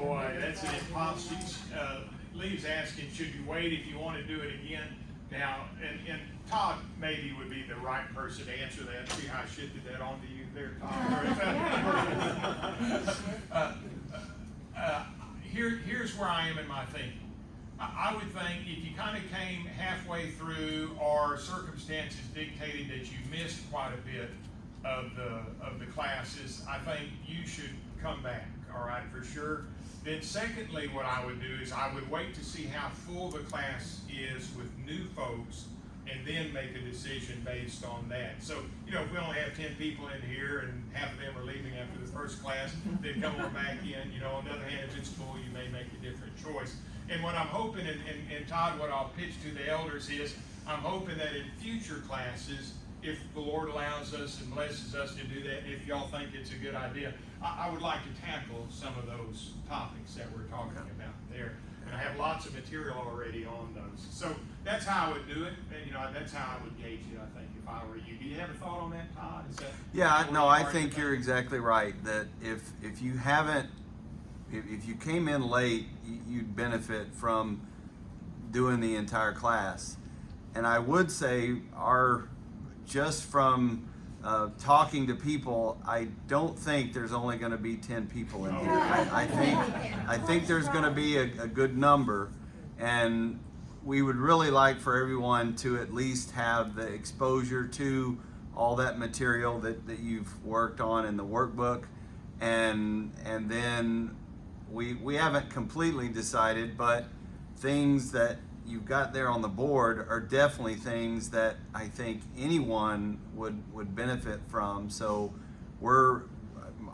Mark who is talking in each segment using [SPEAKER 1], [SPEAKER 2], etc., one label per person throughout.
[SPEAKER 1] boy, that's an impossible. Lee's asking, should you wait if you want to do it again? Now, and Todd maybe would be the right person to answer that. See how I shifted that onto you there, Todd? Here's where I am in my thinking. I would think if you kind of came halfway through or circumstances dictated that you missed quite a bit of the classes, I think you should come back, all right, for sure. Then secondly, what I would do is I would wait to see how full the class is with new folks and then make a decision based on that. So, you know, if we only have 10 people in here and half of them are leaving after the first class, then come on back in. You know, on the other hand, if it's full, you may make a different choice. And what I'm hoping, and Todd, what I'll pitch to the elders is, I'm hoping that in future classes, if the Lord allows us and blesses us to do that, if y'all think it's a good idea, I would like to tackle some of those topics that we're talking about there. And I have lots of material already on those. So that's how I would do it. And, you know, that's how I would gauge it, I think, if I were you. Do you have a thought on that, Todd? Is that
[SPEAKER 2] yeah, no, I think you're exactly right. That if you haven't, if you came in late, you'd benefit from doing the entire class. And I would say just from talking to people, I don't think there's only going to be 10 people in here. I think there's going to be a good number, and we would really like for everyone to at least have the exposure to all that material that you've worked on in the workbook, and then we haven't completely decided, but things that you've got there on the board are definitely things that I think anyone would benefit from. So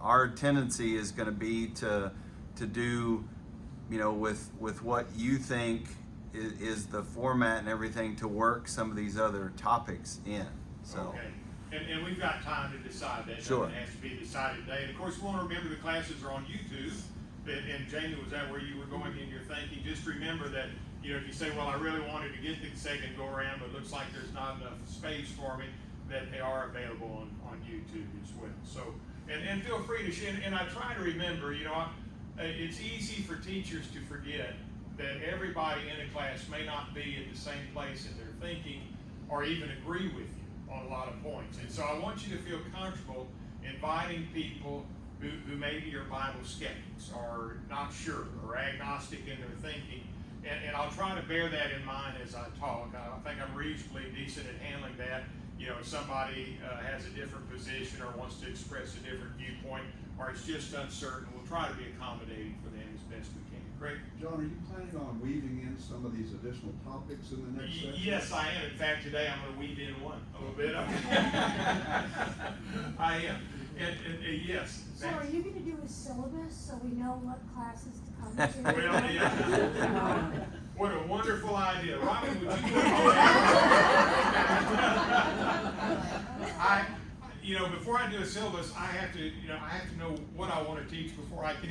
[SPEAKER 2] our tendency is going to be to do, you know, with what you think is the format and everything, to work some of these other topics in. So.
[SPEAKER 1] Okay. And we've got time to decide that.
[SPEAKER 2] Sure.
[SPEAKER 1] It has to be decided today. And of course, we want to remember the classes are on YouTube. And Jamie, was that where you were going in your thinking? Just remember that, you know, if you say, well, I really wanted to get the second go around, but it looks like there's not enough space for me, that they are available on YouTube as well. So, and feel free to share. And I try to remember, you know, it's easy for teachers to forget that everybody in a class may not be at the same place in their thinking or even agree with you on a lot of points. And so I want you to feel comfortable inviting people who maybe are Bible skeptics or not sure or agnostic in their thinking. And I'll try to bear that in mind as I talk. I think I'm reasonably decent at handling that. You know, if somebody has a different position or wants to express a different viewpoint or is just uncertain, we'll try to be accommodating for them as best we can. Great.
[SPEAKER 3] John, are you planning on weaving in some of these additional topics in the next session?
[SPEAKER 1] Yes, I am. In fact, today I'm going to weave in one a little bit. I am. And yes.
[SPEAKER 4] So are you going to do a syllabus so we know what classes to come to?
[SPEAKER 1] Well, yeah. What a wonderful idea. Robin, would you you know, before I do a syllabus, I have to know what I want to teach before I can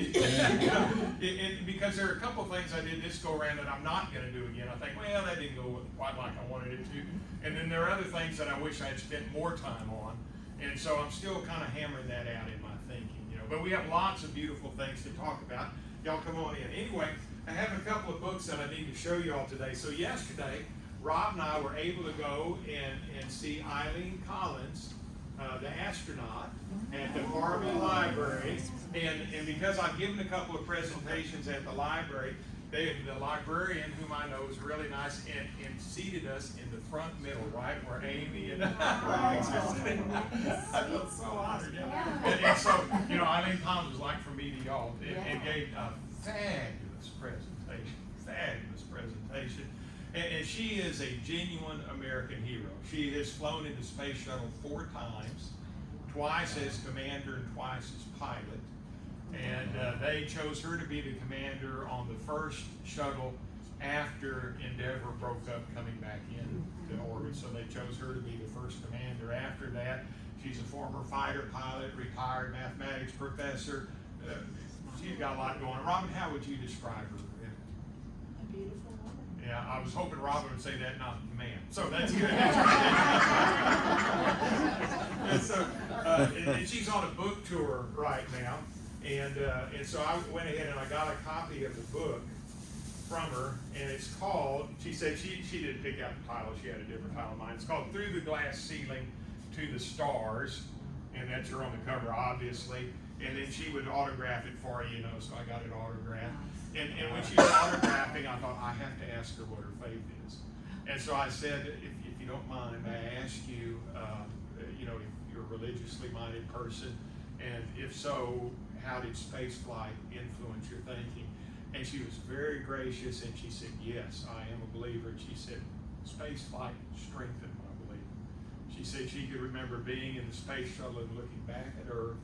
[SPEAKER 1] because there are a couple of things I did this go around that I'm not going to do again. I think, well, that didn't go quite like I wanted it to. And then there are other things that I wish I'd spent more time on. And so I'm still kind of hammering that out in my thinking, you know. But we have lots of beautiful things to talk about. Y'all come on in. Anyway, I have a couple of books that I need to show y'all today. So yesterday, Rob and I were able to go and see Eileen Collins, the astronaut, at the Farmville Library. And because I've given a couple of presentations at the library, the librarian, whom I know is really nice, and seated us in the front middle, right where Amy and Alex are sitting. I feel so honored. Yeah. And so, you know, Eileen Collins was like for me to y'all, and gave a fabulous presentation. And she is a genuine American hero. She has flown in the space shuttle 4 times, twice as commander and twice as pilot. And they chose her to be the commander on the first shuttle after Endeavour broke up coming back into orbit. So they chose her to be the first commander. After that, she's a former fighter pilot, retired mathematics professor. She's got a lot going on. Robin, how would you describe her?
[SPEAKER 4] A beautiful woman.
[SPEAKER 1] Yeah, I was hoping Robin would say that, not the man. So that's good. And so, and she's on a book tour right now. And so I went ahead and I got a copy of the book from her, and it's called, she said she didn't pick out the title, she had a different title in mind. It's called Through the Glass Ceiling to the Stars, and that's her on the cover, obviously. And then she would autograph it for you, so I got it autographed. And when she was autographing, I thought, I have to ask her what her faith is. And so I said, if you don't mind, may I ask you, if you're a religiously minded person, and if so, how did space flight influence your thinking? And she was very gracious, and she said, yes, I am a believer. And she said, space flight strengthened my belief. She said she could remember being in the space shuttle and looking back at Earth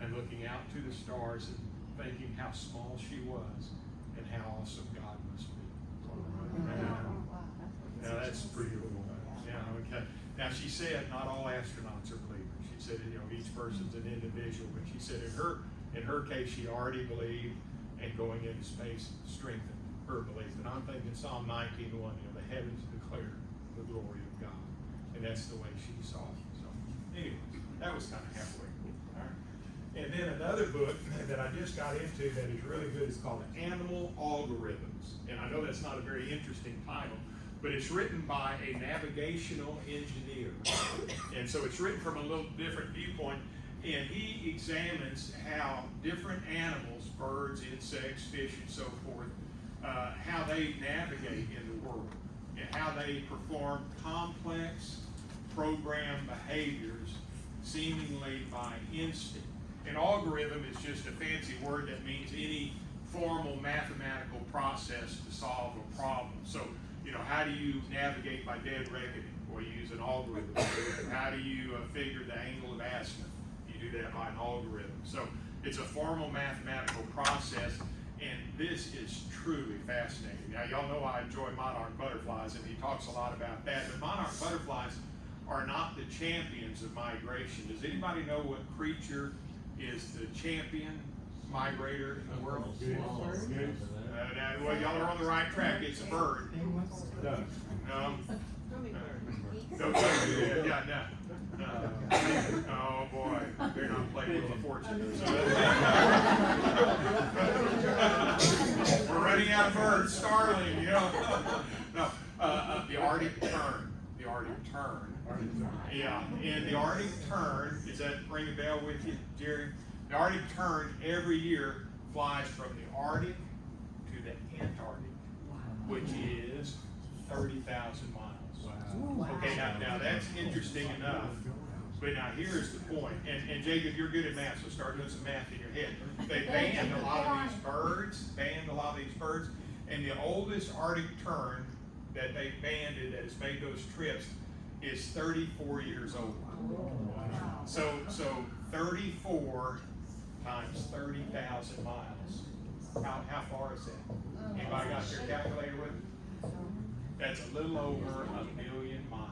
[SPEAKER 1] and looking out to the stars and thinking how small she was and how awesome God must be. Now that's pretty cool. Yeah, okay. Now she said not all astronauts are believers. She said, each person's an individual, but she said in her case, she already believed, and going into space strengthened her belief. And I'm thinking Psalm 19:1, the heavens declare the glory of God. And that's the way she saw it. So anyway, that was kind of halfway cool. All right. And then another book that I just got into that is really good is called Animal Algorithms. And I know that's not a very interesting title, but it's written by a navigational engineer. And so it's written from a little different viewpoint. And he examines how different animals, birds, insects, fish, and so forth, how they navigate in the world and how they perform complex programmed behaviors seemingly by instinct. An algorithm is just a fancy word that means any formal mathematical process to solve a problem. So, how do you navigate by dead reckoning? Well, you use an algorithm. How do you figure the angle of azimuth? You do that by an algorithm. So it's a formal mathematical process, and this is truly fascinating. Now, y'all know I enjoy monarch butterflies, and he talks a lot about that, but monarch butterflies are not the champions of migration. Does anybody know what creature is the champion migrator in the world? Good. Well, y'all are on the right track. It's a bird. No. Don't do that. Yeah, no. Oh boy, they're not playing with a fortune. We're running out of birds. Starling, No, the Arctic tern. The Arctic tern. Yeah, and the Arctic tern, does that ring a bell with you, Jerry? The Arctic tern every year flies from the Arctic to the Antarctic, which is 30,000 miles. Wow. Okay, now that's interesting enough, but now here's the point, and Jacob, you're good at math, so start doing some math in your head. They banned a lot of these birds, and the oldest Arctic tern that they banned that has made those trips is 34 years old. Wow. So 34 times 30,000 miles. How far is that? Anybody got their calculator with them? That's a little over 1 million miles.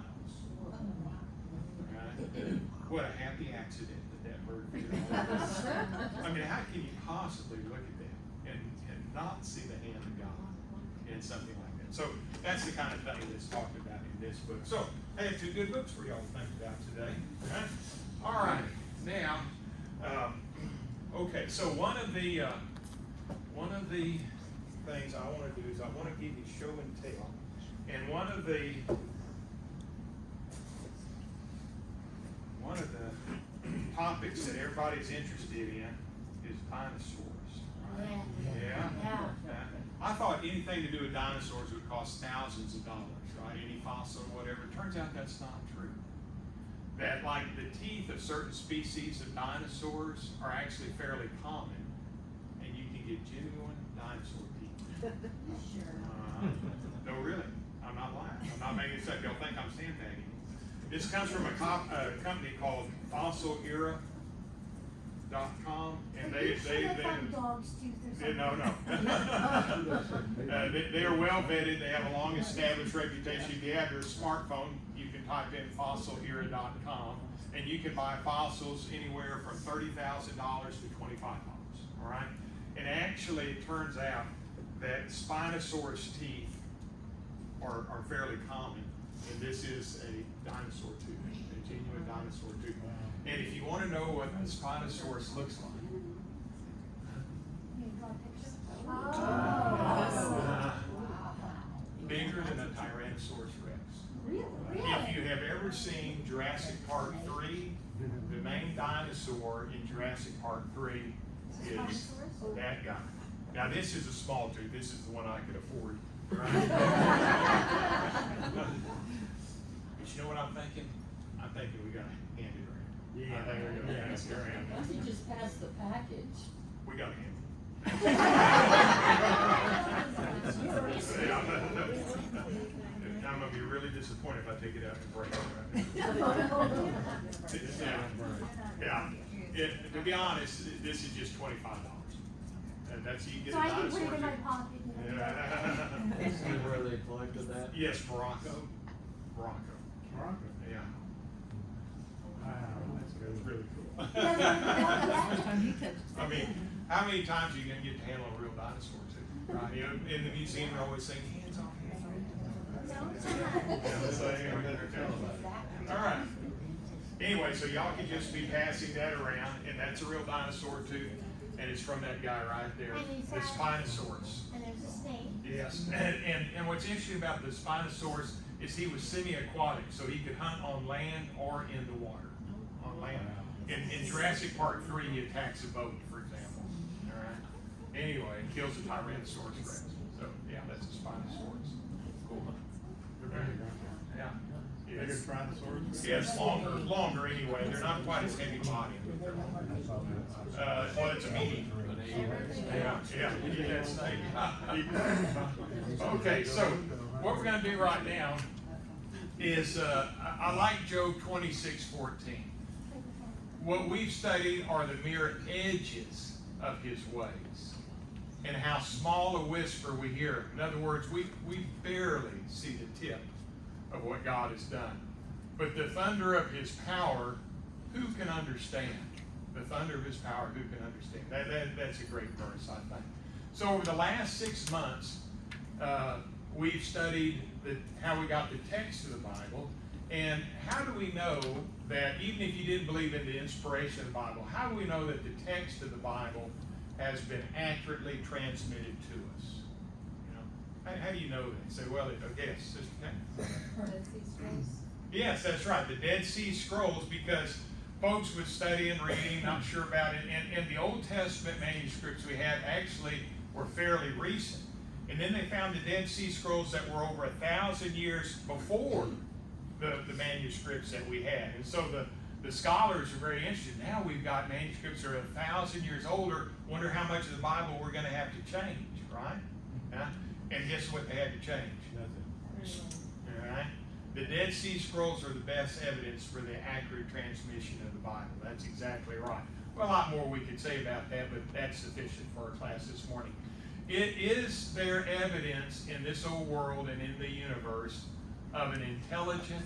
[SPEAKER 1] Right? What a happy accident that bird did. I mean, how can you possibly look at that and not see the hand of God in something like that? So that's the kind of thing that's talked about in this book. So I have two good books for y'all to think about today. All right. Now, okay. So one of the things I want to do is I want to give you show and tell. And one of the topics that everybody's interested in is dinosaurs. Right? Yeah. I thought anything to do with dinosaurs would cost thousands of dollars, right? Any fossil or whatever. It turns out that's not true. That like the teeth of certain species of dinosaurs are actually fairly common, and you can get genuine dinosaur teeth. No, really. I'm not lying. I'm not making this up. Y'all think I'm sandbagging. This comes from a company called FossilEra.com, and they
[SPEAKER 4] dog's tooth or something.
[SPEAKER 1] No. They are well vetted. They have a long established reputation. If you have your smartphone, you can type in FossilEra.com, and you can buy fossils anywhere from $30,000 to $25. All right. And actually, it turns out that Spinosaurus teeth are fairly common, and this is a dinosaur tooth, a genuine dinosaur tooth. And if you want to know what a Spinosaurus looks like,
[SPEAKER 4] draw a picture?
[SPEAKER 1] Bigger than a Tyrannosaurus Rex.
[SPEAKER 4] Really?
[SPEAKER 1] If you have ever seen Jurassic Park 3, the main dinosaur in Jurassic Park 3 is that guy. Now this is a small tooth, this is the one I could afford. Right? But you know what I'm thinking? I'm thinking we gotta hand it around. I think we're gonna hand it around.
[SPEAKER 5] You just passed the package.
[SPEAKER 1] We gotta hand it. I'm gonna be really disappointed if I take it out and break it. Yeah. To be honest, this is just $25. And that's, you get a
[SPEAKER 4] So I can put
[SPEAKER 1] dinosaur.
[SPEAKER 4] it in my pocket.
[SPEAKER 6] Where they collected that?
[SPEAKER 1] Yes, Morocco.
[SPEAKER 3] Morocco.
[SPEAKER 1] Yeah.
[SPEAKER 3] Wow, that's
[SPEAKER 1] It's really cool. I mean, how many times are you gonna get to handle a real dinosaur too? Right? You know, in the museum, they're always saying, hands off, hands off. All right. Anyway, so y'all can just be passing that around, and that's a real dinosaur tooth, and it's from that guy right there, the Spinosaurus.
[SPEAKER 4] And there's a snake.
[SPEAKER 1] Yes, and what's interesting about the Spinosaurus is he was semi-aquatic, so he could hunt on land or in the water. On land. In Jurassic Park 3, he attacks a boat, for example. All right. Anyway, it kills a Tyrannosaurus Rex. So yeah, that's a Spinosaurus. Cool. Yeah.
[SPEAKER 3] Bigger Tyrannosaurus?
[SPEAKER 1] Yes, longer anyway. They're not quite as heavy bodied. Well, it's a medium. Yeah, you get that snake. Okay, so what we're gonna do right now is, I like Job 26:14. What we've studied are the mere edges of his ways, and how small a whisper we hear. In other words, we barely see the tip of what God has done. But the thunder of his power, who can understand? The thunder of his power, who can understand? That's a great verse, I think. So over the last 6 months, we've studied how we got the text of the Bible, and how do we know that, even if you didn't believe in the inspiration of the Bible, how do we know that the text of the Bible has been accurately transmitted to us? You know, how do you know that? You say, well, okay, Sister Ken. Yes, that's right, the Dead Sea Scrolls, because folks would study and reading, not sure about it, and the Old Testament manuscripts we had actually were fairly recent. And then they found the Dead Sea Scrolls that were over 1,000 years before the manuscripts that we had. And so the scholars are very interested. Now we've got manuscripts that are 1,000 years older. Wonder how much of the Bible we're going to have to change, right? And guess what they had to change? All right? The Dead Sea Scrolls are the best evidence for the accurate transmission of the Bible. That's exactly right. Well, a lot more we could say about that, but that's sufficient for our class this morning. Is there evidence in this old world and in the universe of an intelligent,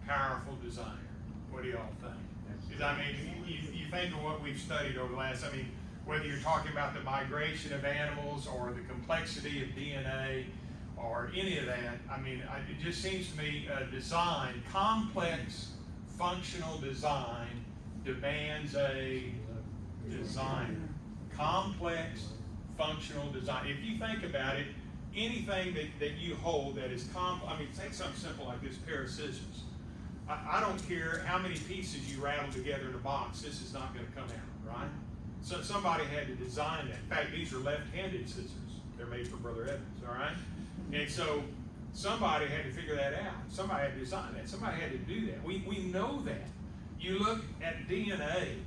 [SPEAKER 1] powerful designer? What do y'all think? Because, I mean, you think of what we've studied over the last, I mean, whether you're talking about the migration of animals or the complexity of DNA or any of that, I mean, it just seems to me design, complex, functional design demands a designer. Complex, functional design. If you think about it, anything that you hold that is I mean, take something simple like this pair of scissors. I don't care how many pieces you rattle together in a box, this is not going to come out, right? So somebody had to design that. In fact, these are left-handed scissors. They're made for Brother Evans, all right? And so somebody had to figure that out. Somebody had to design that. Somebody had to do that. We know that. You look at DNA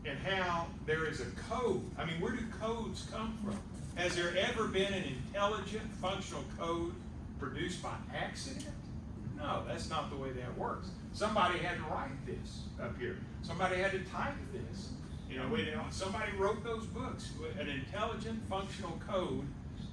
[SPEAKER 1] and how there is a code. I mean, where do codes come from? Has there ever been an intelligent, functional code produced by accident? No, that's not the way that works. Somebody had to write this up here. Somebody had to type this. You know, somebody wrote those books. An intelligent, functional code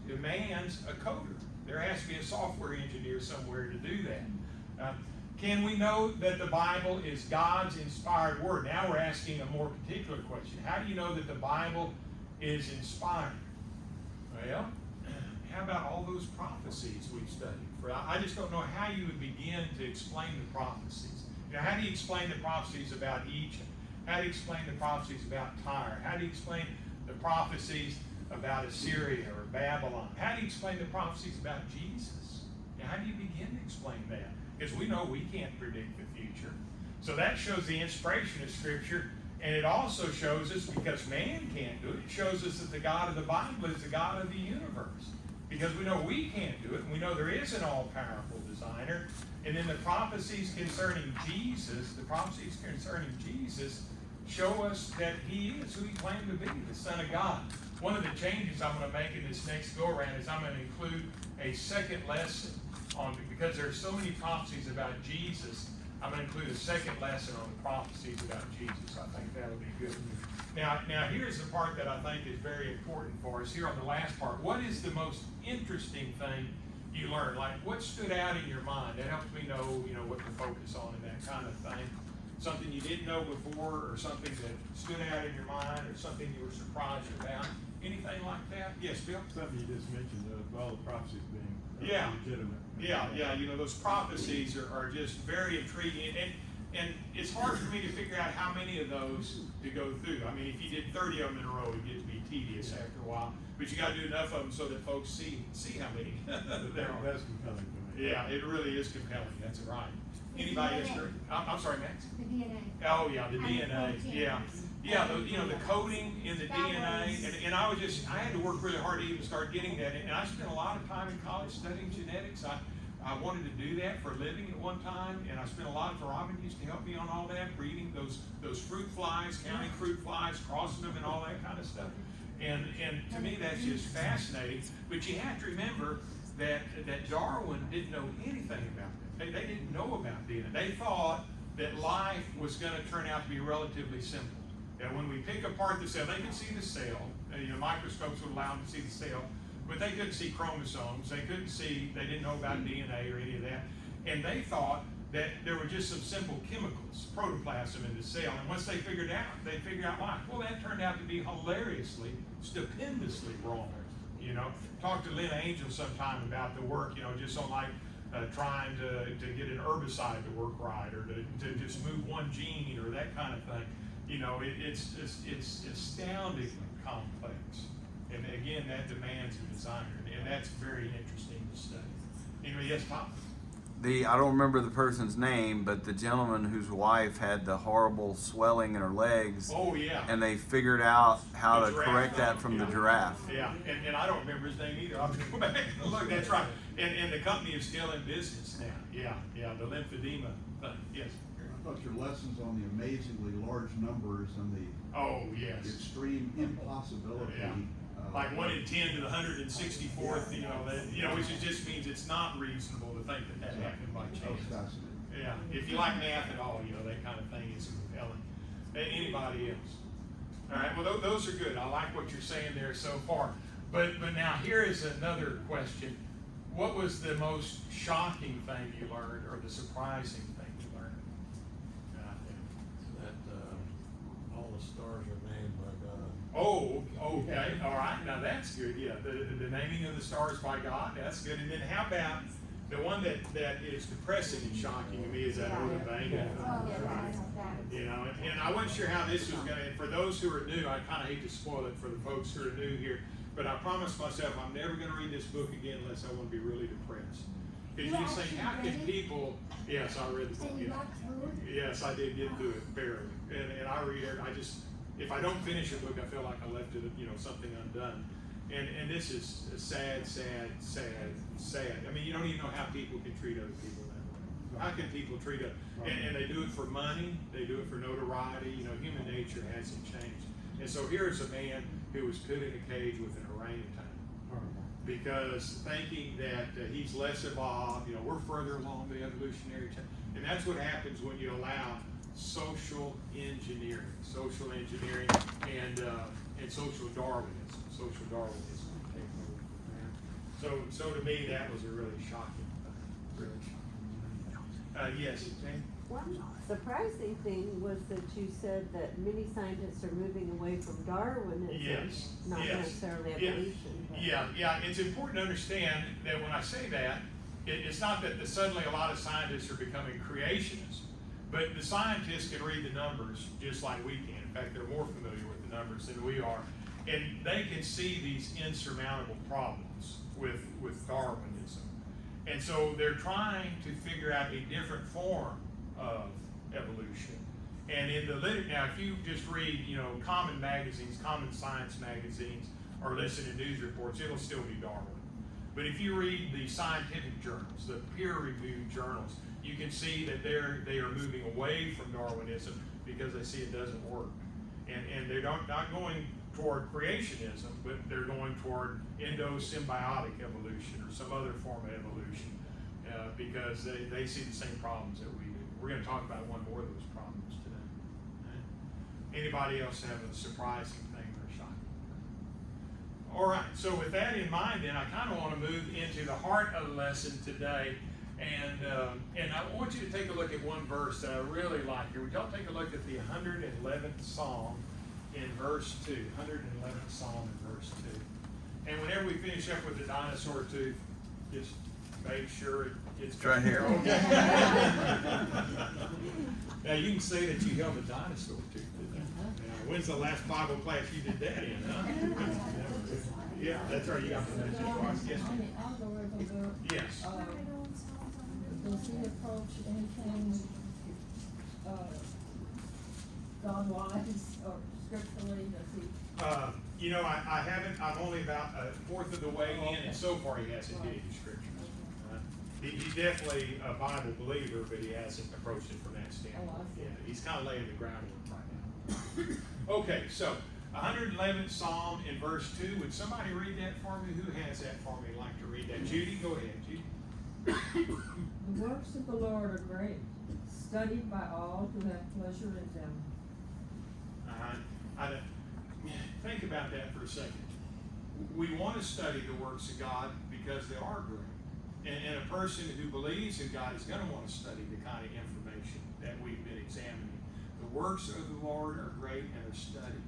[SPEAKER 1] demands a coder. There has to be a software engineer somewhere to do that. Can we know that the Bible is God's inspired word? Now we're asking a more particular question. How do you know that the Bible is inspired? Well, how about all those prophecies we've studied? I just don't know how you would begin to explain the prophecies. You know, how do you explain the prophecies about Egypt? How do you explain the prophecies about Tyre? How do you explain the prophecies about Assyria or Babylon? How do you explain the prophecies about Jesus? Now, how do you begin to explain that? Because we know we can't predict the future. So that shows the inspiration of Scripture, and it also shows us, because man can't do it, it shows us that the God of the Bible is the God of the universe. Because we know we can't do it, and we know there is an all-powerful designer. And then the prophecies concerning Jesus, show us that he is who he claimed to be, the Son of God. One of the changes I'm going to make in this next go-around is I'm going to include a second lesson on, because there are so many prophecies about Jesus, I'm going to include a second lesson on the prophecies about Jesus. I think that'll be good. Now here's the part that I think is very important for us. Here on the last part, what is the most interesting thing you learned? Like, what stood out in your mind? That helps me know, what to focus on and that kind of thing. Something you didn't know before, or something that stood out in your mind, or something you were surprised about. Anything like that? Yes, Bill?
[SPEAKER 6] Something you just mentioned, all the prophecies being
[SPEAKER 1] Yeah.
[SPEAKER 6] legitimate.
[SPEAKER 1] Yeah, those prophecies are just very intriguing, and it's hard for me to figure out how many of those to go through. I mean, if you did 30 of them in a row, it'd get to be tedious after a while, but you gotta do enough of them so that folks see how many there are.
[SPEAKER 6] That's compelling to me.
[SPEAKER 1] Yeah, it really is compelling, that's right. Anybody else? I'm sorry, Max?
[SPEAKER 4] The DNA.
[SPEAKER 1] Oh, yeah, the
[SPEAKER 4] And
[SPEAKER 1] DNA,
[SPEAKER 4] proteins.
[SPEAKER 1] yeah, the coding in the
[SPEAKER 4] That
[SPEAKER 1] DNA,
[SPEAKER 4] was-
[SPEAKER 1] and I had to work really hard to even start getting that, and I spent a lot of time in college studying genetics. I wanted to do that for a living at one time, and I spent a lot of, Robin used to help me on all that, breeding those fruit flies, counting fruit flies, crossing them and all that kind of stuff. And to me, that's just fascinating, but you have to remember that Darwin didn't know anything about that. They didn't know about DNA. They thought that life was going to turn out to be relatively simple. That when we pick apart the cell, they could see the cell. Microscopes would allow them to see the cell, but they couldn't see chromosomes. They didn't know about DNA or any of that. And they thought that there were just some simple chemicals, protoplasm in the cell. And once they figured out life. Well, that turned out to be hilariously, stupendously wrong. Talk to Lynn Angel sometime about the work, just on trying to get an herbicide to work right, or to just move one gene, or that kind of thing. It's astoundingly complex. And again, that demands a designer, and that's very interesting to study. Anyway, yes, Tom?
[SPEAKER 2] I don't remember the person's name, but the gentleman whose wife had the horrible swelling in her legs.
[SPEAKER 1] Oh, yeah.
[SPEAKER 2] And they figured out how
[SPEAKER 1] The
[SPEAKER 2] to
[SPEAKER 1] giraffe
[SPEAKER 2] correct that
[SPEAKER 1] thing,
[SPEAKER 2] from the
[SPEAKER 1] yeah.
[SPEAKER 2] giraffe.
[SPEAKER 1] Yeah, and I don't remember his name either. I'll have to go back and look. That's right. And the company is still in business now. Yeah, the lymphedema thing. Yes.
[SPEAKER 3] I thought your lessons on the amazingly large numbers and the
[SPEAKER 1] Oh, yes.
[SPEAKER 3] extreme impossibility.
[SPEAKER 1] Yeah. Like 1 in 10 to the 164th, which just means it's not reasonable to think that happened by
[SPEAKER 3] That was
[SPEAKER 1] chance.
[SPEAKER 3] fascinating.
[SPEAKER 1] Yeah, if you like math at all, that kind of thing is compelling. Anybody else? All right, well, those are good. I like what you're saying there so far. But now here is another question. What was the most shocking thing you learned, or the surprising thing you learned?
[SPEAKER 6] That all the stars are named by God.
[SPEAKER 1] Oh, okay, all right, now that's good, yeah, the naming of the stars by God, that's good. And then how about the one that is depressing and shocking to me is that Oda Banga.
[SPEAKER 4] Oh, that.
[SPEAKER 1] And I wasn't sure how this was gonna, for those who are new, I kinda hate to spoil it for the folks who are new here, but I promised myself I'm never gonna read this book again unless I wanna be really depressed. Cause you just think, how can people, yes, I read the book,
[SPEAKER 4] And you
[SPEAKER 1] yeah.
[SPEAKER 4] got through it?
[SPEAKER 1] Yes, I did get through it barely, and I read it. If I don't finish a book, I feel like I left it, something undone. And this is sad. I mean, you don't even know how people can treat other people that way. How can people treat and they do it for money, they do it for notoriety. Human nature hasn't changed. And so here's a man who was put in a cage with an orangutan, because thinking that he's less evolved, we're further along the evolutionary chain. And that's what happens when you allow social engineering and social Darwinism take over. So to me, that was a really shocking thing. Yes, Jane?
[SPEAKER 7] One surprising thing was that you said that many scientists are moving away from Darwinism,
[SPEAKER 1] Yes,
[SPEAKER 7] not
[SPEAKER 1] yes.
[SPEAKER 7] necessarily
[SPEAKER 1] Yeah.
[SPEAKER 7] evolution. But
[SPEAKER 1] Yeah, it's important to understand that when I say that, it's not that suddenly a lot of scientists are becoming creationists, but the scientists can read the numbers just like we can. In fact, they're more familiar with the numbers than we are. And they can see these insurmountable problems with Darwinism. And so they're trying to figure out a different form of evolution. And in the now, if you just read, common magazines, common science magazines, or listen to news reports, it'll still be Darwin. But if you read the scientific journals, the peer-reviewed journals, you can see that they are moving away from Darwinism because they see it doesn't work. And they're not going toward creationism, but they're going toward endosymbiotic evolution or some other form of evolution because they see the same problems that we do. We're going to talk about one more of those problems today. Anybody else have a surprising thing or shocking thing? All right, so with that in mind, then I kind of want to move into the heart of the lesson today. And I want you to take a look at one verse that I really like here. Would y'all take a look at the 111th Psalm in verse 2. 111th Psalm in verse 2. And whenever we finish up with the dinosaur tooth, just make sure it's
[SPEAKER 2] right here.
[SPEAKER 1] Okay. Now you can say that you held a dinosaur tooth, didn't you? Now, when's the last Bible class you did that in, huh? Yeah, that's right. You got the message twice. Yes.
[SPEAKER 5] On the algorithm,
[SPEAKER 1] Yes.
[SPEAKER 5] does he approach anything, God-wise or scripturally, does he?
[SPEAKER 1] I haven't, I'm only about a fourth of the way in, and so far he hasn't hit any scriptures. He's definitely a Bible believer, but he hasn't approached it from that standpoint.
[SPEAKER 5] Oh, I see.
[SPEAKER 1] Yeah, he's kind of laying the groundwork right now. Okay, so 111th Psalm in verse 2. Would somebody read that for me? Who has that for me? Like to read that? Judy, go ahead, Judy.
[SPEAKER 5] The works of the Lord are great, studied by all who have pleasure in them.
[SPEAKER 1] Think about that for a second. We want to study the works of God because they are great. And a person who believes in God is going to want to study the kind of information that we've been examining. The works of the Lord are great and are studied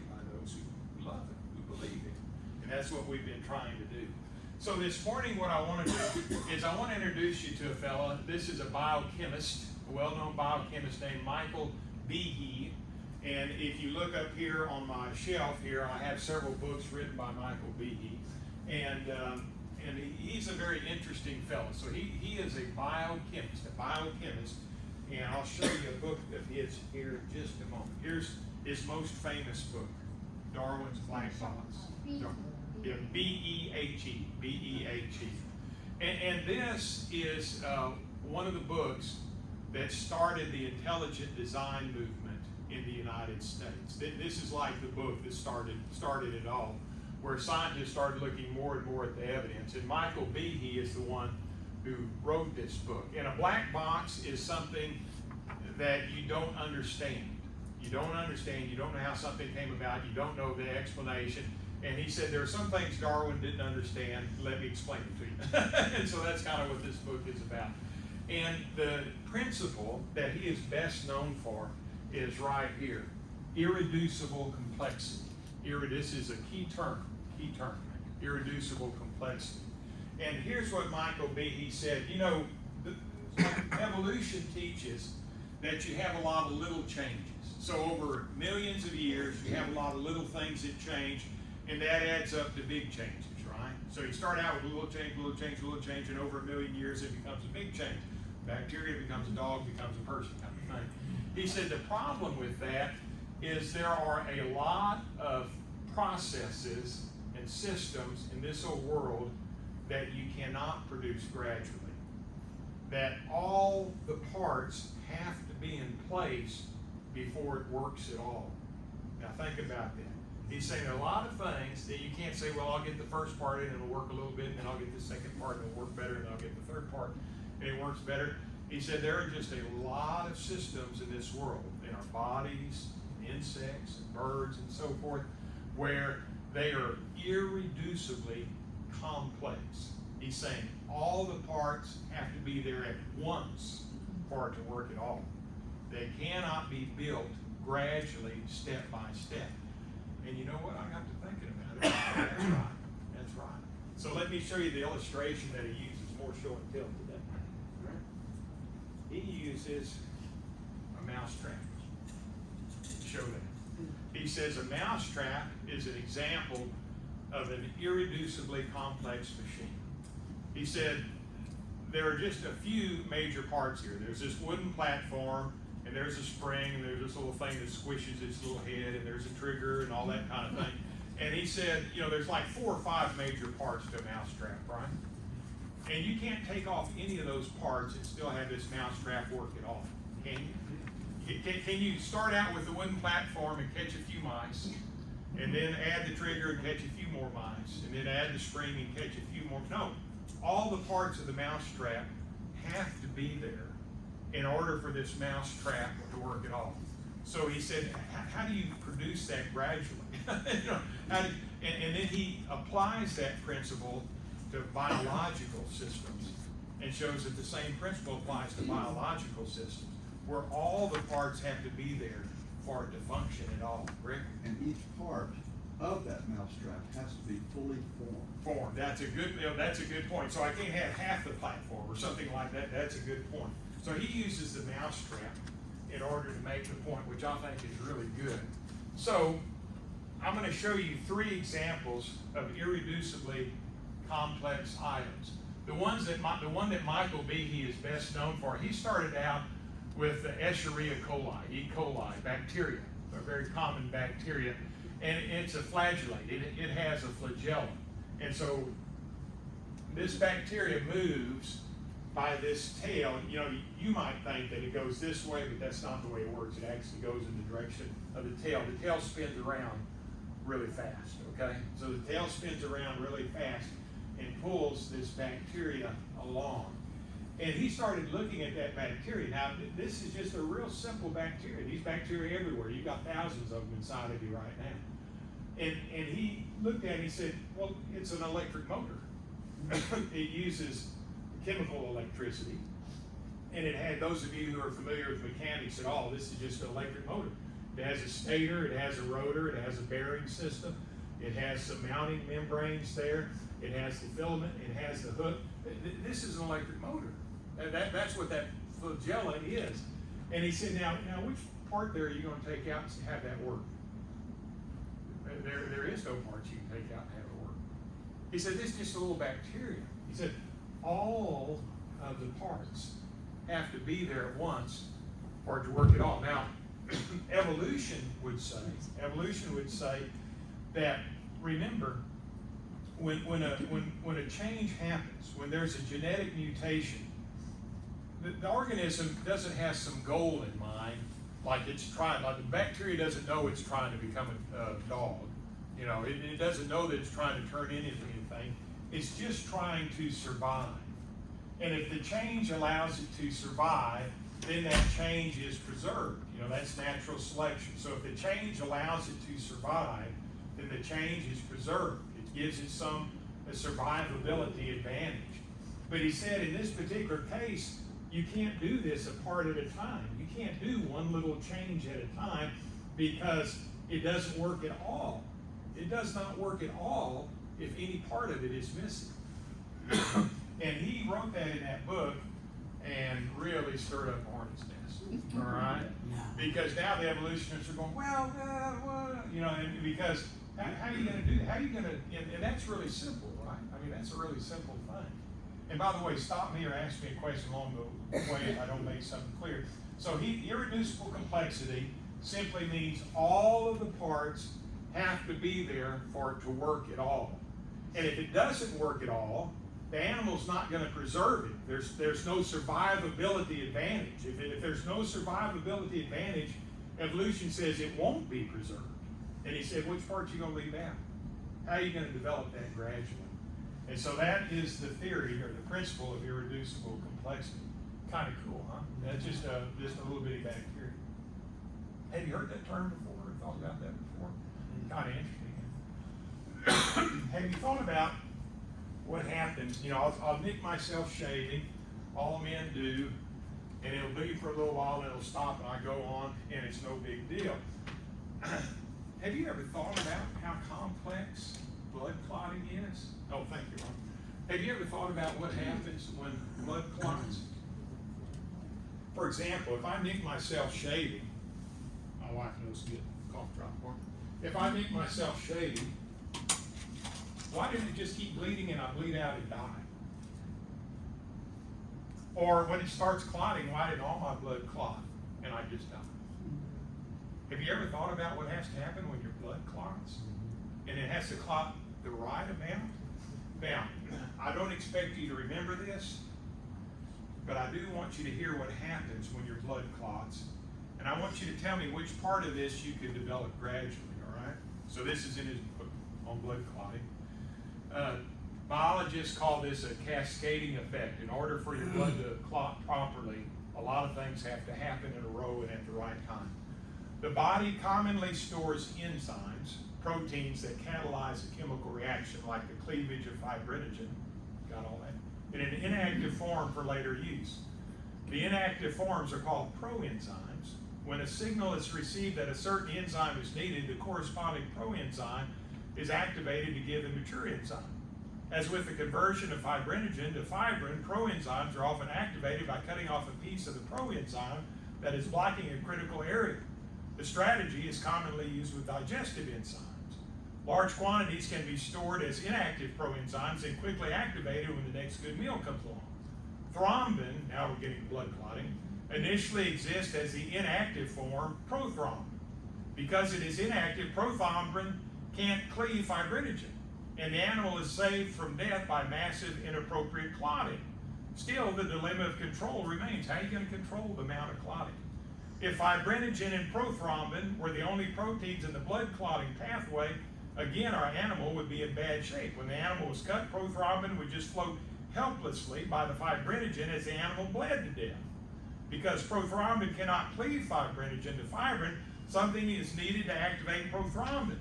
[SPEAKER 1] by those who love it, who believe it. And that's what we've been trying to do. So this morning what I want to do is I want to introduce you to a fella. This is a biochemist, a well-known biochemist named Michael Behe. And if you look up here on my shelf here, I have several books written by Michael Behe. And he's a very interesting fellow. So he is a biochemist. And I'll show you a book of his here in just a moment. Here's his most famous book, Darwin's Black Box. Yeah, B-E-H-E. And this is one of the books that started the intelligent design movement in the United States. This is like the book that started it all, where scientists started looking more and more at the evidence. And Michael Behe is the one who wrote this book. And a black box is something that you don't understand. You don't understand. You don't know how something came about. You don't know the explanation. And he said, there are some things Darwin didn't understand. Let me explain it to you. And so that's kind of what this book is about. And the principle that he is best known for is right here. Irreducible complexity. This is a key term. Irreducible complexity. And here's what Michael Behe said. Evolution teaches that you have a lot of little changes. So over millions of years, you have a lot of little things that change, and that adds up to big changes, right? So you start out with a little change, and over a million years, it becomes a big change. Bacteria becomes a dog, becomes a person, kind of thing. He said the problem with that is there are a lot of processes and systems in this old world that you cannot produce gradually. That all the parts have to be in place before it works at all. Now think about that. He's saying a lot of things that you can't say, well, I'll get the first part in and it'll work a little bit, and then I'll get the second part and it'll work better, and I'll get the third part and it works better. He said there are just a lot of systems in this world, in our bodies, insects, and birds, and so forth, where they are irreducibly complex. He's saying all the parts have to be there at once for it to work at all. They cannot be built gradually, step by step. And you know what? I got to thinking about it. That's right. So let me show you the illustration that he uses, more show and tell today. He uses a mousetrap to show that. He says a mousetrap is an example of an irreducibly complex machine. He said there are just a few major parts here. There's this wooden platform, and there's a spring, and there's this little thing that squishes its little head, and there's a trigger and all that kind of thing. And he said, you know, there's like 4 or 5 major parts to a mousetrap, right? And you can't take off any of those parts and still have this mousetrap work at all, can you? Can you start out with the wooden platform and catch a few mice, and then add the trigger and catch a few more mice, and then add the spring and catch a few more? No, all the parts of the mousetrap have to be there in order for this mousetrap to work at all. So he said, how do you produce that gradually? You know, and then he applies that principle to biological systems and shows that the same principle applies to biological systems, where all the parts have to be there for it to function at all. Rick?
[SPEAKER 3] And each part of that mousetrap has to be fully formed.
[SPEAKER 1] That's a good, you know, that's a good point. So I can't have half the platform or something like that. That's a good point. So he uses the mousetrap in order to make the point, which I think is really good. So I'm going to show you 3 examples of irreducibly complex items. The one that Michael Behe is best known for, he started out with the Escherichia coli, E. coli, bacteria, a very common bacteria, and it's a flagellate. It has a flagellum. And so this bacteria moves by this tail. You know, you might think that it goes this way, but that's not the way it works. It actually goes in the direction of the tail. The tail spins around really fast, okay? So the tail spins around really fast and pulls this bacteria along. And he started looking at that bacteria. Now, this is just a real simple bacteria. These bacteria everywhere. You've got thousands of them inside of you right now. And he looked at it and he said, well, it's an electric motor. It uses chemical electricity. And it had, those of you who are familiar with mechanics at all, this is just an electric motor. It has a stator, it has a rotor, it has a bearing system, it has some mounting membranes there, it has the filament, it has the hook. This is an electric motor. That's what that flagella is. And he said, now which part there are you going to take out and have that work? There is no parts you can take out and have it work. He said, this is just a little bacteria. He said, all of the parts have to be there at once for it to work at all. Now, evolution would say that, remember, when a change happens, when there's a genetic mutation, the organism doesn't have some goal in mind, like the bacteria doesn't know it's trying to become a dog. You know, it doesn't know that it's trying to turn into anything. It's just trying to survive. And if the change allows it to survive, then that change is preserved. You know, that's natural selection. So if the change allows it to survive, then the change is preserved. It gives it a survivability advantage. But he said in this particular case, you can't do this a part at a time. You can't do one little change at a time because it doesn't work at all. It does not work at all if any part of it is missing. And he wrote that in that book and really stirred up a hornet's nest. All right? Because now the evolutionists are going, well, you know, and because how are you going to do that? How are you going to, and that's really simple, right? I mean, that's a really simple thing. And by the way, stop me or ask me a question along the way if I don't make something clear. So irreducible complexity simply means all of the parts have to be there for it to work at all. And if it doesn't work at all, the animal's not going to preserve it. There's no survivability advantage. If there's no survivability advantage, evolution says it won't be preserved. And he said, which part are you going to leave out? How are you going to develop that gradually? And so that is the theory or the principle of irreducible complexity. Kind of cool, huh? That's just a little bitty bacteria. Have you heard that term before or thought about that before? Kind of interesting. Have you thought about what happens? You know, I'll nick myself shaving. All men do, and it'll be for a little while, and it'll stop, and I go on, and it's no big deal. Have you ever thought about how complex blood clotting is? Oh, thank you, Ron. Have you ever thought about what happens when blood clots? For example, if I nick myself shaving, my wife knows to get a cough drop for me. if I make myself shave, why didn't it just keep bleeding and I bleed out and die? Or when it starts clotting, why did all my blood clot and I just die? Have you ever thought about what has to happen when your blood clots? And it has to clot the right amount? Now, I don't expect you to remember this, but I do want you to hear what happens when your blood clots. And I want you to tell me which part of this you can develop gradually, all right? So this is in his book on blood clotting. Biologists call this a cascading effect. In order for your blood to clot properly, a lot of things have to happen in a row and at the right time. The body commonly stores enzymes, proteins that catalyze a chemical reaction like the cleavage of fibrinogen, got all that, in an inactive form for later use. The inactive forms are called proenzymes. When a signal is received that a certain enzyme is needed, the corresponding proenzyme is activated to give the mature enzyme. As with the conversion of fibrinogen to fibrin, proenzymes are often activated by cutting off a piece of the proenzyme that is blocking a critical area. The strategy is commonly used with digestive enzymes. Large quantities can be stored as inactive proenzymes and quickly activated when the next good meal comes along. Thrombin, now we're getting blood clotting, initially exists as the inactive form prothrombin. Because it is inactive, prothrombin can't cleave fibrinogen, and the animal is saved from death by massive inappropriate clotting. Still, the dilemma of control remains. How are you going to control the amount of clotting? If fibrinogen and prothrombin were the only proteins in the blood clotting pathway, again, our animal would be in bad shape. When the animal was cut, prothrombin would just float helplessly by the fibrinogen as the animal bled to death. Because prothrombin cannot cleave fibrinogen to fibrin, something is needed to activate prothrombin.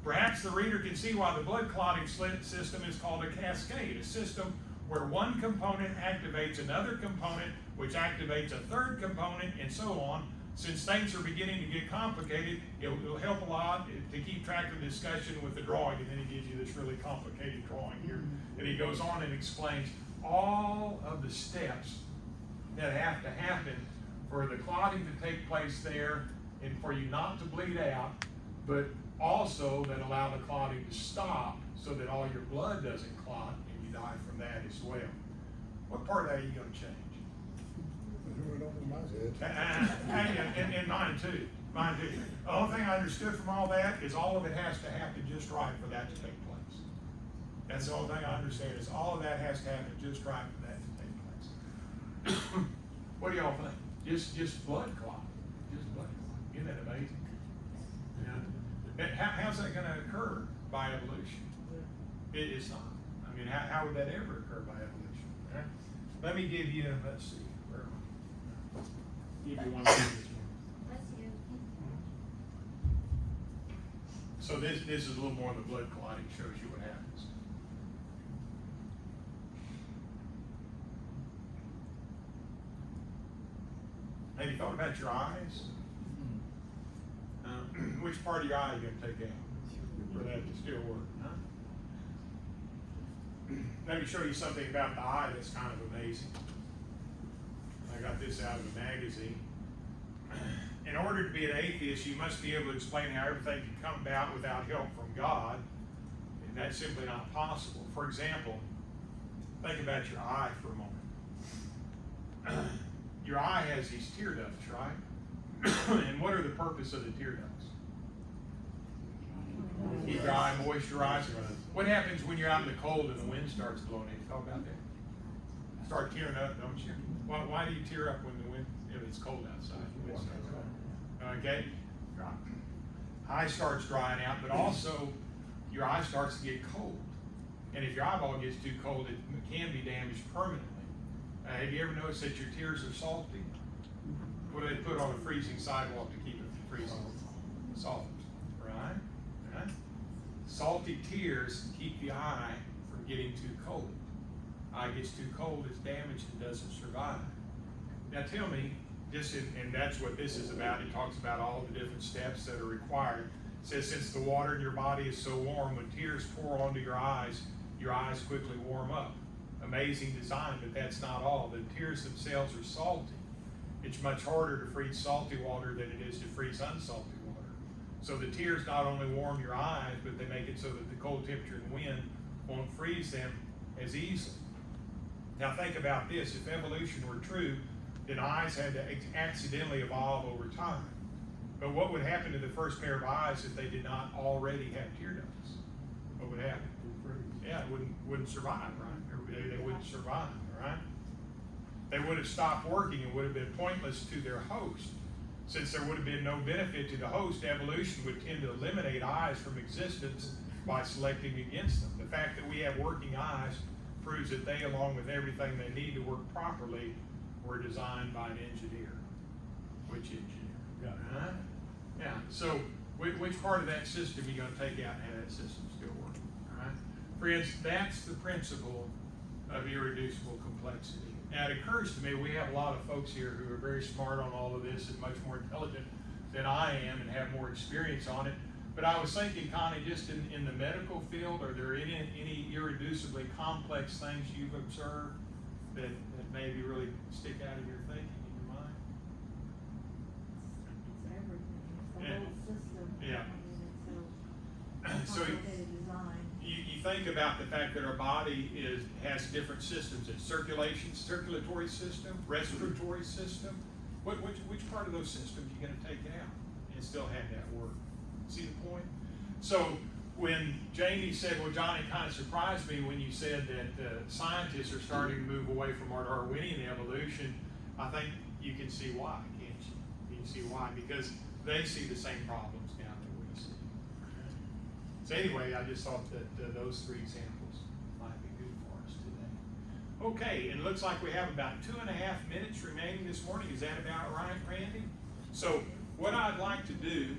[SPEAKER 1] Perhaps the reader can see why the blood clotting system is called a cascade, a system where one component activates another component, which activates a third component, and so on. Since things are beginning to get complicated, it'll help a lot to keep track of the discussion with the drawing, and then he gives you this really complicated drawing here. And he goes on and explains all of the steps that have to happen for the clotting to take place there and for you not to bleed out, but also that allow the clotting to stop so that all your blood doesn't clot and you die from that as well. What part of that are you going to change? And mine too. Mine too. The only thing I understood from all that is all of it has to happen just right for that to take place. That's the only thing I understand is all of that has to happen just right for that to take place. What do y'all think? Just blood clot. Just blood clot. Isn't that amazing? Yeah. How's that going to occur by evolution? It's not. I mean, how would that ever occur by evolution? Right? Let me give you, let's see. Where am I? Give you one more.
[SPEAKER 4] Bless you.
[SPEAKER 1] So this is a little more of the blood clotting, shows you what happens. Have you thought about your eyes? Which part of your eye are you going to take out for that to still work? Huh? Let me show you something about the eye that's kind of amazing. I got this out of a magazine. In order to be an atheist, you must be able to explain how everything can come about without help from God, and that's simply not possible. For example, think about your eye for a moment. Your eye has these tear ducts, right? And what are the purpose of the tear ducts? Keep your eye moisturized. What happens when you're out in the cold and the wind starts blowing? Have you thought about that? Start tearing up, don't you? Why do you tear up when the wind, if it's cold outside? The wind starts blowing. Okay? Your eye starts drying out, but also your eye starts to get cold. And if your eyeball gets too cold, it can be damaged permanently. Have you ever noticed that your tears are salty? What do they put on a freezing sidewalk to keep it from freezing? Salt, right? Right? Salty tears keep the eye from getting too cold. Eye gets too cold, it's damaged, and doesn't survive. Now tell me, and that's what this is about. It talks about all the different steps that are required. It says since the water in your body is so warm, when tears pour onto your eyes quickly warm up. Amazing design, but that's not all. The tears themselves are salty. It's much harder to freeze salty water than it is to freeze unsalty water. So the tears not only warm your eyes, but they make it so that the cold temperature and wind won't freeze them as easily. Now think about this, if evolution were true, then eyes had to accidentally evolve over time. But what would happen to the first pair of eyes if they did not already have tear ducts? What would happen? Yeah, it wouldn't survive, right? They wouldn't survive, right? They would have stopped working and would have been pointless to their host. Since there would have been no benefit to the host, evolution would tend to eliminate eyes from existence by selecting against them. The fact that we have working eyes proves that they, along with everything they need to work properly, were designed by an engineer. Which engineer? Huh? Yeah, so which part of that system are you going to take out and have that system still working? All right? Friends, that's the principle of irreducible complexity. Now, it occurs to me we have a lot of folks here who are very smart on all of this and much more intelligent than I am and have more experience on it. But I was thinking, Connie, just in the medical field, are there any irreducibly complex things you've observed that maybe really stick out in your thinking, in your mind?
[SPEAKER 4] It's everything, it's the
[SPEAKER 1] Yeah.
[SPEAKER 4] whole system.
[SPEAKER 1] Yeah.
[SPEAKER 4] I mean, it's
[SPEAKER 1] So
[SPEAKER 4] so complicated design.
[SPEAKER 1] you think about the fact that our body has different systems. It's circulatory system, respiratory system. Which part of those systems are you going to take out and still have that work? See the point? So when Jamie said, well, John, it kind of surprised me when you said that scientists are starting to move away from our Darwinian evolution, I think you can see why, can't you? You can see why, because they see the same problems now that we see. So anyway, I just thought that those three examples might be good for us today. Okay, and it looks like we have about 2.5 minutes remaining this morning. Is that about right, Randy? So what I'd like to do,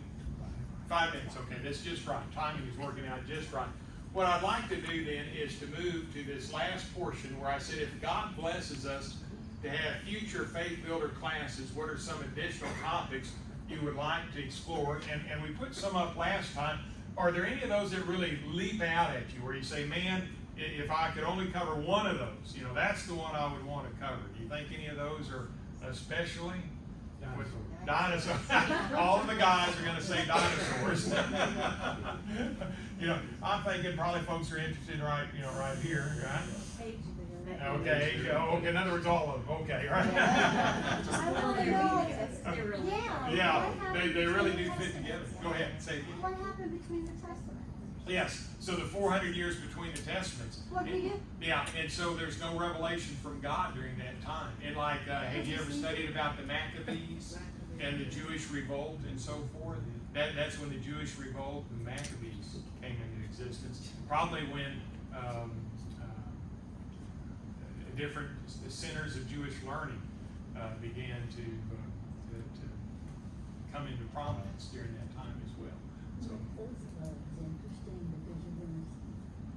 [SPEAKER 1] 5 minutes, okay, that's just right. Timing is working out just right. What I'd like to do then is to move to this last portion where I said if God blesses us to have future Faith Builder classes, what are some additional topics you would like to explore? And we put some up last time. Are there any of those that really leap out at you where you say, man, if I could only cover one of those, you know, that's the one I would want to cover? Do you think any of those are especially? Dinosaurs. All of the guys are going to say dinosaurs. You know, I'm thinking probably folks are interested right here, right? Okay, okay, in other words, all of them, okay, right?
[SPEAKER 4] I want to know,
[SPEAKER 1] Yeah,
[SPEAKER 4] what
[SPEAKER 1] they really do
[SPEAKER 4] happened
[SPEAKER 1] fit together. Go ahead, say it.
[SPEAKER 4] What happened between the testaments?
[SPEAKER 1] Yes, so the 400 years between the testaments.
[SPEAKER 4] What do you do?
[SPEAKER 1] Yeah, and so there's no revelation from God during that time. And like, have you ever studied about the Maccabees and the Jewish revolt and so forth? That's when the Jewish revolt, the Maccabees, came into existence. Probably when different centers of Jewish learning began to come into prominence during that time as well. So.
[SPEAKER 8] Those floods interesting because you're gonna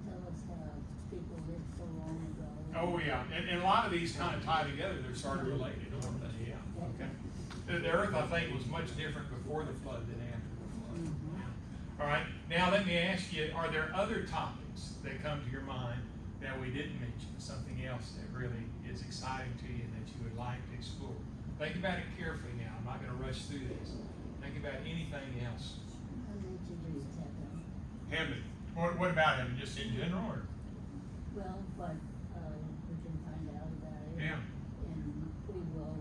[SPEAKER 8] tell us how people lived so long ago.
[SPEAKER 1] Oh yeah, and a lot of these kind of tie together. They're sort of related, aren't they? Yeah. Okay. The earth, I think, was much different before the flood than after the flood.
[SPEAKER 8] Mhm.
[SPEAKER 1] All right. Now let me ask you: are there other topics that come to your mind that we didn't mention? Something else that really is exciting to you and that you would like to explore? Think about it carefully now. I'm not going to rush through this. Think about anything else.
[SPEAKER 8] I mentioned Jesus heaven.
[SPEAKER 1] Heaven. What about heaven? Just in general, or?
[SPEAKER 8] Well, but, we can find out about it.
[SPEAKER 1] Yeah.
[SPEAKER 8] And we will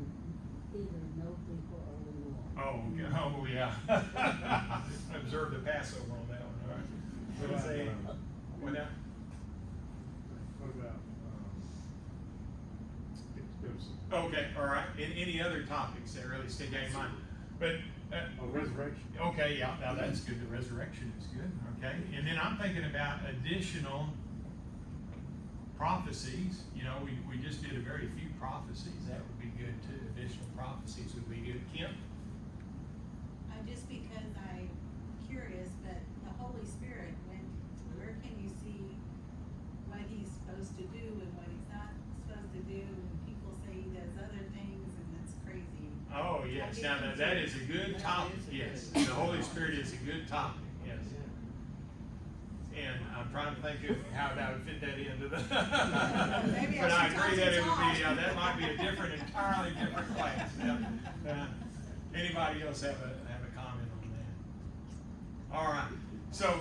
[SPEAKER 8] either know people or we won't.
[SPEAKER 1] Oh, okay. Oh, yeah. Observe the Passover on that one, all right? What is a, what now?
[SPEAKER 3] What about,
[SPEAKER 1] Okay, all right. Any other topics that really stick out in mind? But,
[SPEAKER 3] resurrection.
[SPEAKER 1] okay, yeah, now that's good. The resurrection is good, okay? And then I'm thinking about additional prophecies. You know, we just did a very few prophecies. That would be good too. Additional prophecies would be good. Kim?
[SPEAKER 9] Just because I'm curious, but the Holy Spirit, where can you see what he's supposed to do and what he's not supposed to do? And people say he does other things and that's crazy.
[SPEAKER 1] Oh, yes. Now, that is a good topic. Yes. The Holy Spirit is a good topic. Yes. And I'm trying to think of how that would fit that into the.
[SPEAKER 9] Maybe
[SPEAKER 1] But I
[SPEAKER 9] should
[SPEAKER 1] agree
[SPEAKER 9] talk
[SPEAKER 1] that
[SPEAKER 9] to
[SPEAKER 1] it would be,
[SPEAKER 9] Josh.
[SPEAKER 1] that might be a entirely different class. Yeah. Anybody else have a comment on that? All right, so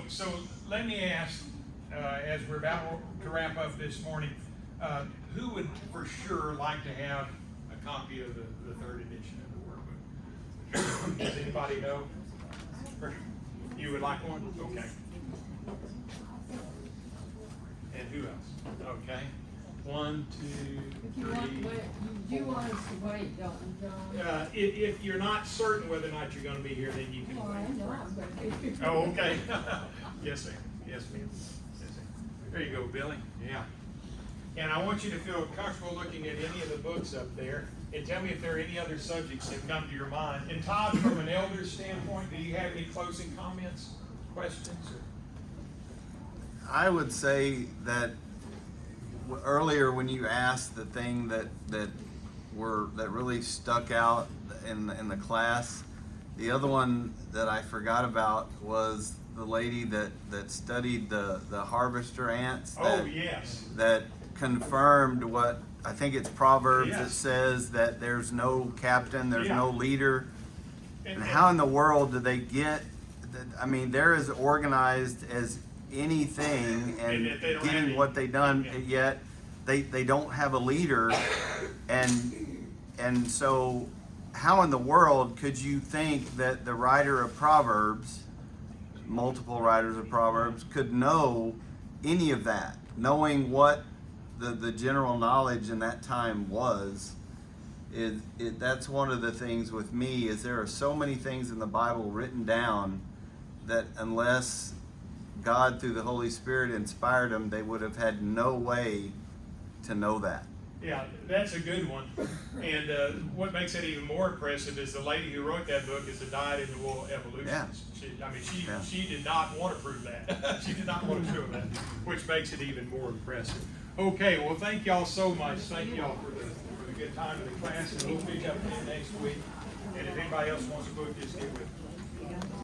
[SPEAKER 1] let me ask, as we're about to wrap up this morning, who would for sure like to have a copy of the third edition of the workbook? Does anybody know? You would like one? Okay. And who else? Okay. 1, 2,
[SPEAKER 5] If you want, wait, you want us to wait, don't you, John?
[SPEAKER 1] If you're not certain whether or not you're gonna be here, then you can
[SPEAKER 5] Oh, I
[SPEAKER 1] wait.
[SPEAKER 5] know I'm gonna be here.
[SPEAKER 1] Oh, okay. Yes, sir. Yes, ma'am. Yes, sir. There you go, Billy. Yeah. And I want you to feel comfortable looking at any of the books up there, and tell me if there are any other subjects that come to your mind. And Todd, from an elder's standpoint, do you have any closing comments, questions? Or?
[SPEAKER 2] I would say that earlier when you asked the thing that really stuck out in the class, the other one that I forgot about was the lady that studied the harvester ants.
[SPEAKER 1] Oh, yes.
[SPEAKER 2] That confirmed what I think it's Proverbs that
[SPEAKER 1] Yes.
[SPEAKER 2] says that there's no captain, there's
[SPEAKER 1] Yeah.
[SPEAKER 2] no leader.
[SPEAKER 1] And
[SPEAKER 2] And how in the world do they get? I mean, they're as organized as anything,
[SPEAKER 1] And
[SPEAKER 2] and
[SPEAKER 1] yet they don't have
[SPEAKER 2] getting
[SPEAKER 1] any-
[SPEAKER 2] what they done.
[SPEAKER 1] Yeah.
[SPEAKER 2] Yet they don't have a leader, and so how in the world could you think that the writer of Proverbs, multiple writers of Proverbs, could know any of that, knowing what the general knowledge in that time was? That's one of the things with me, is there are so many things in the Bible written down that unless God through the Holy Spirit inspired them, they would have had no way to know that.
[SPEAKER 1] Yeah, that's a good one. And what makes it even more impressive is the lady who wrote that book is a dyed-in-the-wool evolutionist.
[SPEAKER 2] Yeah.
[SPEAKER 1] She did not want to prove that. She did not want to show that, which makes it even more impressive. Okay, well, thank y'all so much. Thank y'all for the good time in the class, and we'll pick up again next week. And if anybody else wants a book, just get with me.